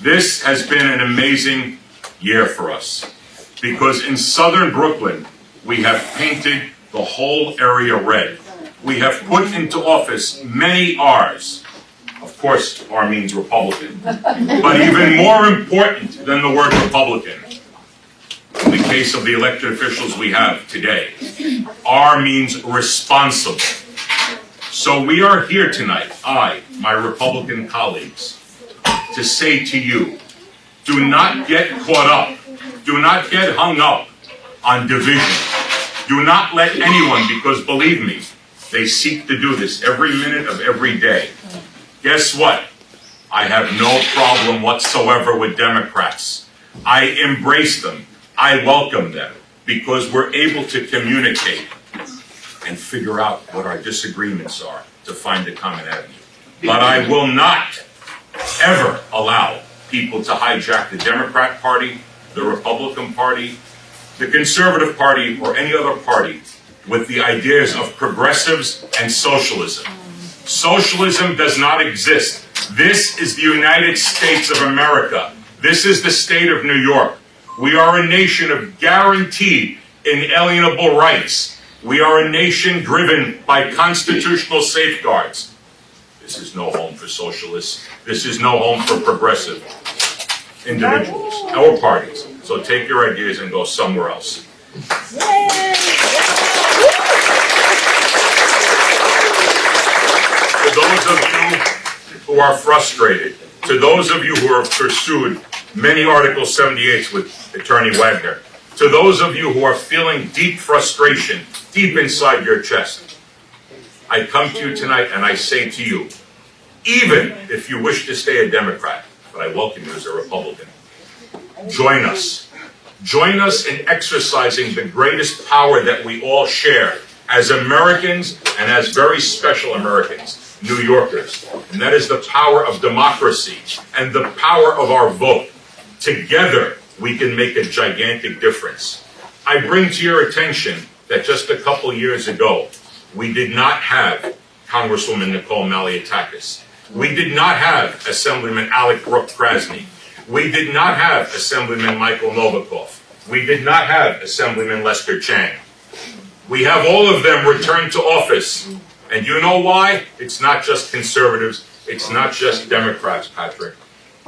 This has been an amazing year for us because in southern Brooklyn, we have painted the whole area red. We have put into office many R's. Of course, R means Republican. But even more important than the word Republican, in the case of the elected officials we have today, R means responsible. So we are here tonight, I, my Republican colleagues, to say to you, do not get caught up, do not get hung up on division. Do not let anyone, because believe me, they seek to do this every minute of every day. Guess what? I have no problem whatsoever with Democrats. I embrace them. I welcome them because we're able to communicate and figure out what our disagreements are to find a common avenue. But I will not ever allow people to hijack the Democrat Party, the Republican Party, the Conservative Party, or any other party with the ideas of progressives and socialism. Socialism does not exist. This is the United States of America. This is the state of New York. We are a nation of guaranteed inalienable rights. We are a nation driven by constitutional safeguards. This is no home for socialists. This is no home for progressive individuals or parties. So take your ideas and go somewhere else. To those of you who are frustrated, to those of you who have pursued many Article 78s with Attorney Wagner, to those of you who are feeling deep frustration deep inside your chest, I come to you tonight and I say to you, even if you wish to stay a Democrat, but I welcome you as a Republican, join us. Join us in exercising the greatest power that we all share as Americans and as very special Americans, New Yorkers. And that is the power of democracy and the power of our vote. Together, we can make a gigantic difference. I bring to your attention that just a couple years ago, we did not have Congresswoman Nicole Maliotakis. We did not have Assemblyman Alec Brooke-Krasny. We did not have Assemblyman Michael Novikov. We did not have Assemblyman Lester Chang. We have all of them returned to office. And you know why? It's not just conservatives. It's not just Democrats, Patrick.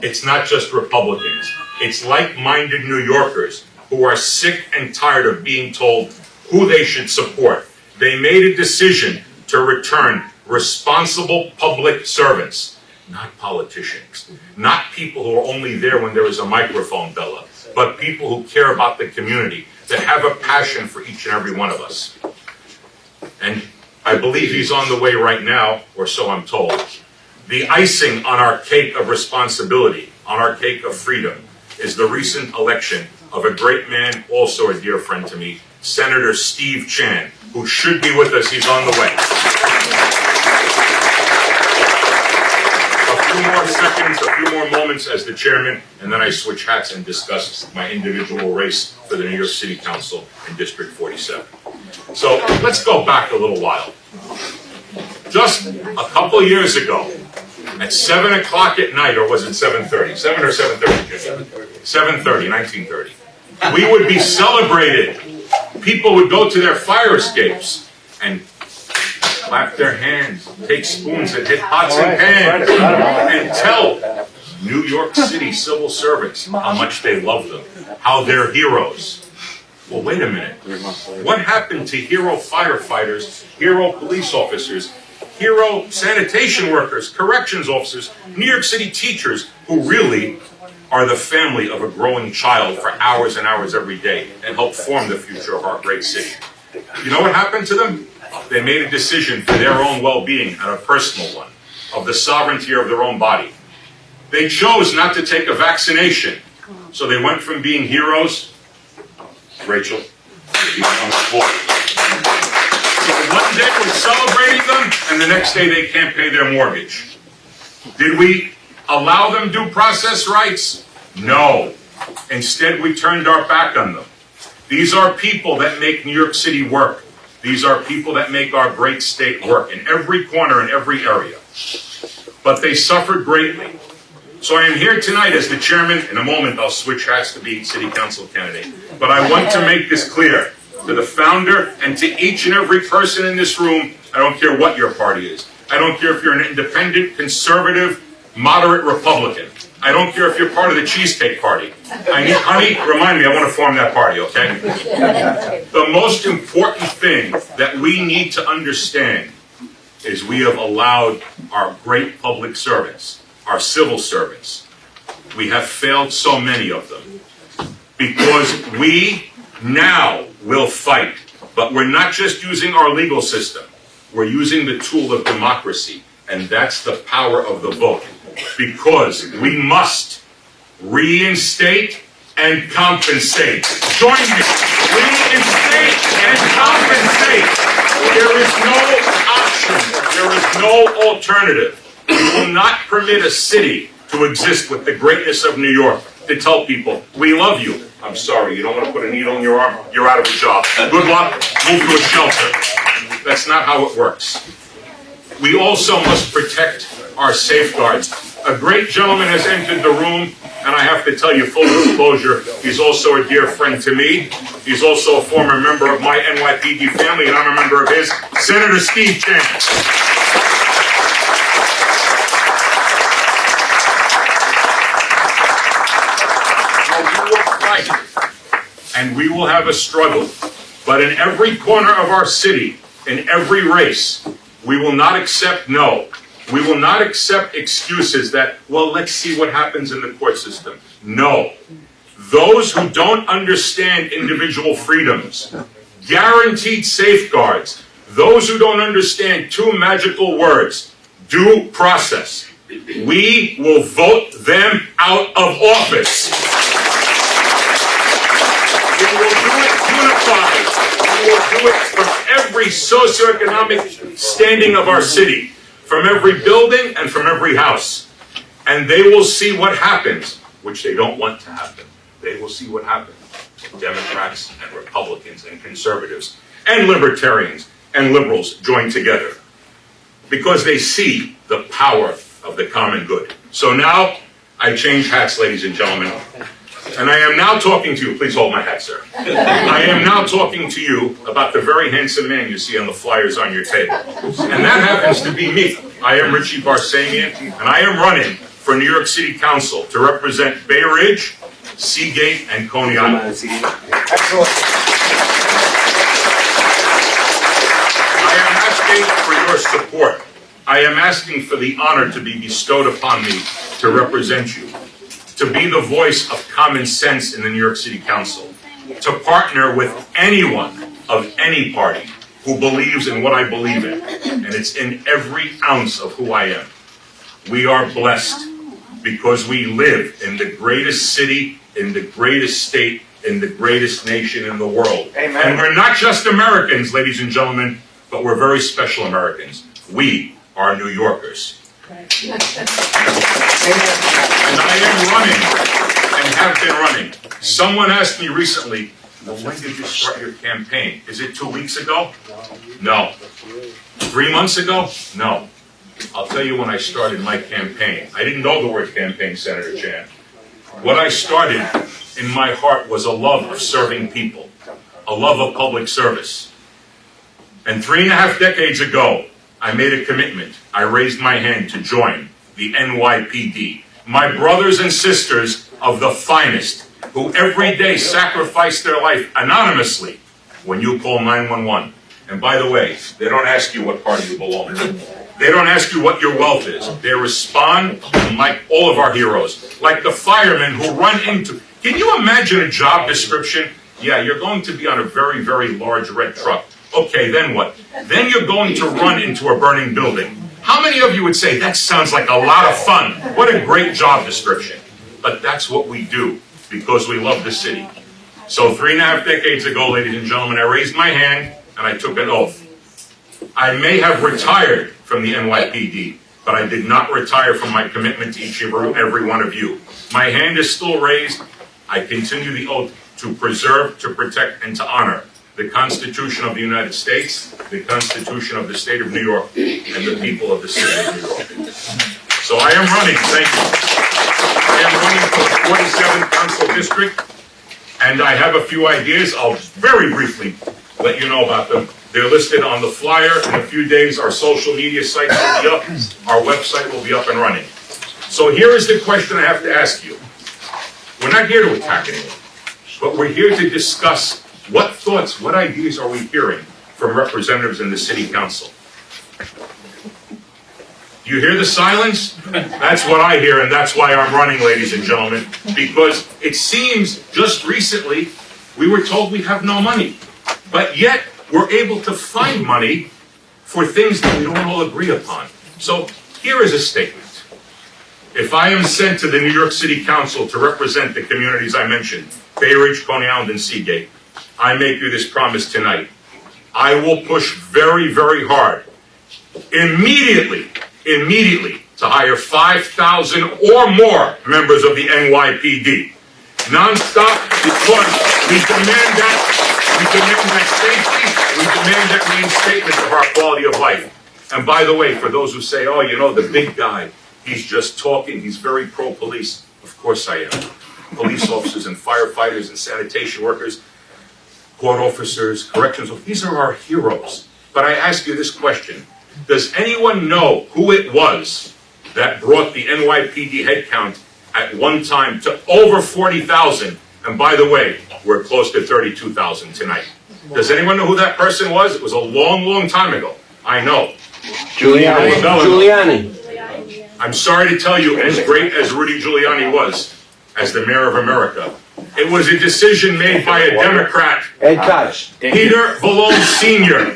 It's not just Republicans. It's like-minded New Yorkers who are sick and tired of being told who they should support. They made a decision to return responsible public servants, not politicians, not people who are only there when there is a microphone, Bella, but people who care about the community, that have a passion for each and every one of us. And I believe he's on the way right now, or so I'm told. The icing on our cake of responsibility, on our cake of freedom, is the recent election of a great man, also a dear friend to me, Senator Steve Chan, who should be with us. He's on the way. A few more seconds, a few more moments as the chairman, and then I switch hats and discuss my individual race for the New York City Council in District 47. So let's go back a little while. Just a couple years ago, at 7 o'clock at night, or was it 7:30? 7 or 7:30? 7:30, 1930. We would be celebrated. People would go to their fire escapes and clap their hands, take spoons and hit pots and pans, and tell New York City civil servants how much they love them, how they're heroes. Well, wait a minute. What happened to hero firefighters, hero police officers, hero sanitation workers, corrections officers, New York City teachers, who really are the family of a growing child for hours and hours every day and help form the future of our great city? You know what happened to them? They made a decision for their own well-being and a personal one, of the sovereignty of their own body. They chose not to take a vaccination, so they went from being heroes, Rachel, on the floor. So one day we're celebrating them, and the next day they can't pay their mortgage. Did we allow them due process rights? No. Instead, we turned our back on them. These are people that make New York City work. These are people that make our great state work in every corner, in every area. But they suffered greatly. So I am here tonight as the chairman. In a moment, I'll switch hats to be city council candidate. But I want to make this clear to the founder and to each and every person in this room. I don't care what your party is. I don't care if you're an independent, conservative, moderate Republican. I don't care if you're part of the Cheesecake Party. Honey, remind me, I want to form that party, okay? The most important thing that we need to understand is we have allowed our great public servants, our civil servants, we have failed so many of them, because we now will fight. But we're not just using our legal system, we're using the tool of democracy, and that's the power of the vote. Because we must reinstate and compensate. Join me. Reinstate and compensate. There is no option. There is no alternative. We will not permit a city to exist with the greatness of New York, to tell people, we love you. I'm sorry, you don't want to put a needle in your arm? You're out of a job. Good luck. Move to a shelter. That's not how it works. We also must protect our safeguards. A great gentleman has entered the room, and I have to tell you, full disclosure, he's also a dear friend to me. He's also a former member of my NYPD family, and I'm a member of his, Senator Steve Chance. Now, we will fight, and we will have a struggle. But in every corner of our city, in every race, we will not accept no. We will not accept excuses that, well, let's see what happens in the court system. No. Those who don't understand individual freedoms, guaranteed safeguards, those who don't understand two magical words, due process, we will vote them out of office. We will do it unified. We will do it from every socioeconomic standing of our city, from every building and from every house. And they will see what happens, which they don't want to happen. They will see what happens when Democrats and Republicans and conservatives and libertarians and liberals join together, because they see the power of the common good. So now I change hats, ladies and gentlemen, and I am now talking to you. Please hold my hat, sir. I am now talking to you about the very handsome man you see on the flyers on your table. And that happens to be me. I am Richie Barsamian, and I am running for New York City Council to represent Bay Ridge, Seagate, and Coney Island. Excellent. I am asking for your support. I am asking for the honor to be bestowed upon me to represent you, to be the voice of common sense in the New York City Council, to partner with anyone of any party who believes in what I believe in, and it's in every ounce of who I am. We are blessed because we live in the greatest city, in the greatest state, in the greatest nation in the world. Amen. And we're not just Americans, ladies and gentlemen, but we're very special Americans. We are New Yorkers. And I am running, and have been running. Someone asked me recently, well, when did you start your campaign? Is it 2 weeks ago? No. 3 months ago? No. I'll tell you when I started my campaign. I didn't know the word campaign, Senator Chan. What I started in my heart was a love of serving people, a love of public service. And 3.5 decades ago, I made a commitment. I raised my hand to join the NYPD. My brothers and sisters of the finest, who every day sacrifice their life anonymously when you call 911. And by the way, they don't ask you what party you belong to. They don't ask you what your wealth is. They respond like all of our heroes, like the firemen who run into... Can you imagine a job description? Yeah, you're going to be on a very, very large red truck. Okay, then what? Then you're going to run into a burning building. How many of you would say, that sounds like a lot of fun? What a great job description. But that's what we do, because we love the city. So 3.5 decades ago, ladies and gentlemen, I raised my hand and I took an oath. I may have retired from the NYPD, but I did not retire from my commitment to each and every one of you. My hand is still raised. I continue the oath to preserve, to protect, and to honor the Constitution of the United States, the Constitution of the State of New York, and the people of the city of New York. So I am running, thank you. I am running for the 47th Council District, and I have a few ideas. I'll very briefly let you know about them. They're listed on the flyer. In a few days, our social media sites will be up. Our website will be up and running. So here is the question I have to ask you. We're not here to attack anyone, but we're here to discuss what thoughts, what ideas are we hearing from representatives in the City Council. You hear the silence? That's what I hear, and that's why I'm running, ladies and gentlemen, because it seems just recently we were told we have no money, but yet we're able to find money for things that we don't all agree upon. So here is a statement. If I am sent to the New York City Council to represent the communities I mentioned, Bay Ridge, Coney Island, and Seagate, I make you this promise tonight. I will push very, very hard, immediately, to hire 5,000 or more members of the NYPD. Non-stop, because we demand that safety, we demand that reinstatement of our quality of life. And by the way, for those who say, oh, you know, the big guy, he's just talking, he's very pro-police. Of course I am. Police officers and firefighters and sanitation workers, court officers, corrections officers, these are our heroes. But I ask you this question. Does anyone know who it was that brought the NYPD headcount at one time to over 40,000? And by the way, we're close to 32,000 tonight. Does anyone know who that person was? It was a long, long time ago. I know. Giuliani. I'm sorry to tell you, as great as Rudy Giuliani was as the mayor of America, it was a decision made by a Democrat, Peter Ballone Sr.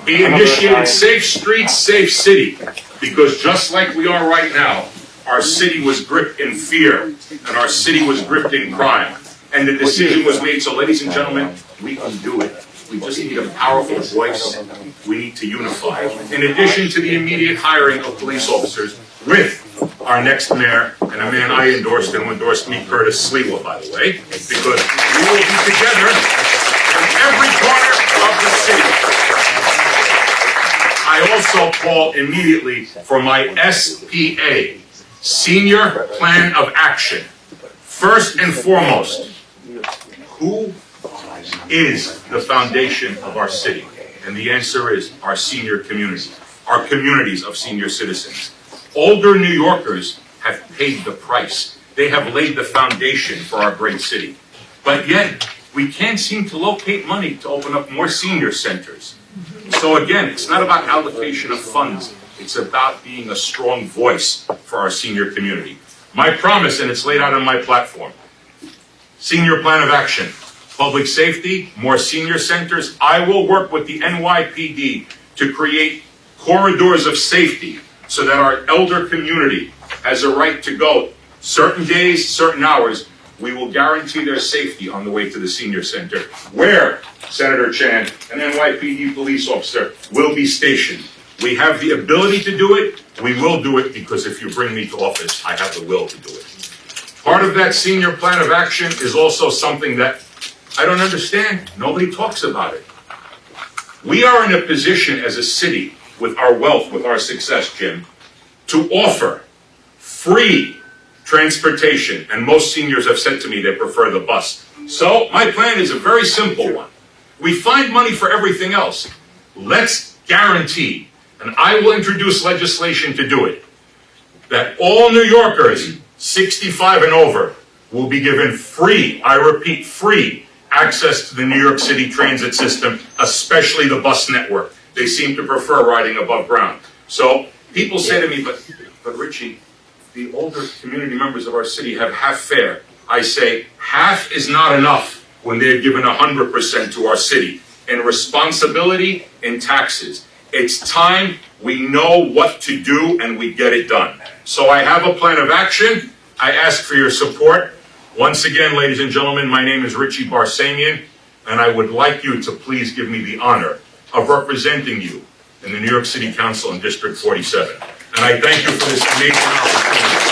He initiated Safe Streets, Safe City, because just like we are right now, our city was gripped in fear, and our city was gripped in crime. And the decision was made. So, ladies and gentlemen, we can do it. We just need a powerful voice. We need to unify. In addition to the immediate hiring of police officers with our next mayor, and a man I endorsed and who endorsed me, Curtis Sliwa, by the way, because we will be together in every corner of the city. I also call immediately for my SPA, Senior Plan of Action. First and foremost, who is the foundation of our city? And the answer is our senior community, our communities of senior citizens. Older New Yorkers have paid the price. They have laid the foundation for our great city. But yet, we can't seem to locate money to open up more senior centers. So again, it's not about allocation of funds. It's about being a strong voice for our senior community. My promise, and it's laid out on my platform, Senior Plan of Action, public safety, more senior centers. I will work with the NYPD to create corridors of safety so that our elder community has a right to go certain days, certain hours. We will guarantee their safety on the way to the senior center, where, Senator Chan, an NYPD police officer will be stationed. We have the ability to do it. We will do it, because if you bring me to office, I have the will to do it. Part of that senior plan of action is also something that I don't understand. Nobody talks about it. We are in a position as a city, with our wealth, with our success, Jim, to offer free transportation. And most seniors have said to me they prefer the bus. So my plan is a very simple one. We find money for everything else. Let's guarantee, and I will introduce legislation to do it, that all New Yorkers 65 and over will be given free, I repeat, free access to the New York City transit system, especially the bus network. They seem to prefer riding above ground. So people say to me, but Richie, the older community members of our city have half fare. I say, half is not enough when they're given 100% to our city in responsibility, in taxes. It's time we know what to do and we get it done. So I have a plan of action. I ask for your support. Once again, ladies and gentlemen, my name is Richie Barsamian, and I would like you to please give me the honor of representing you in the New York City Council in District 47. And I thank you for this amazing opportunity.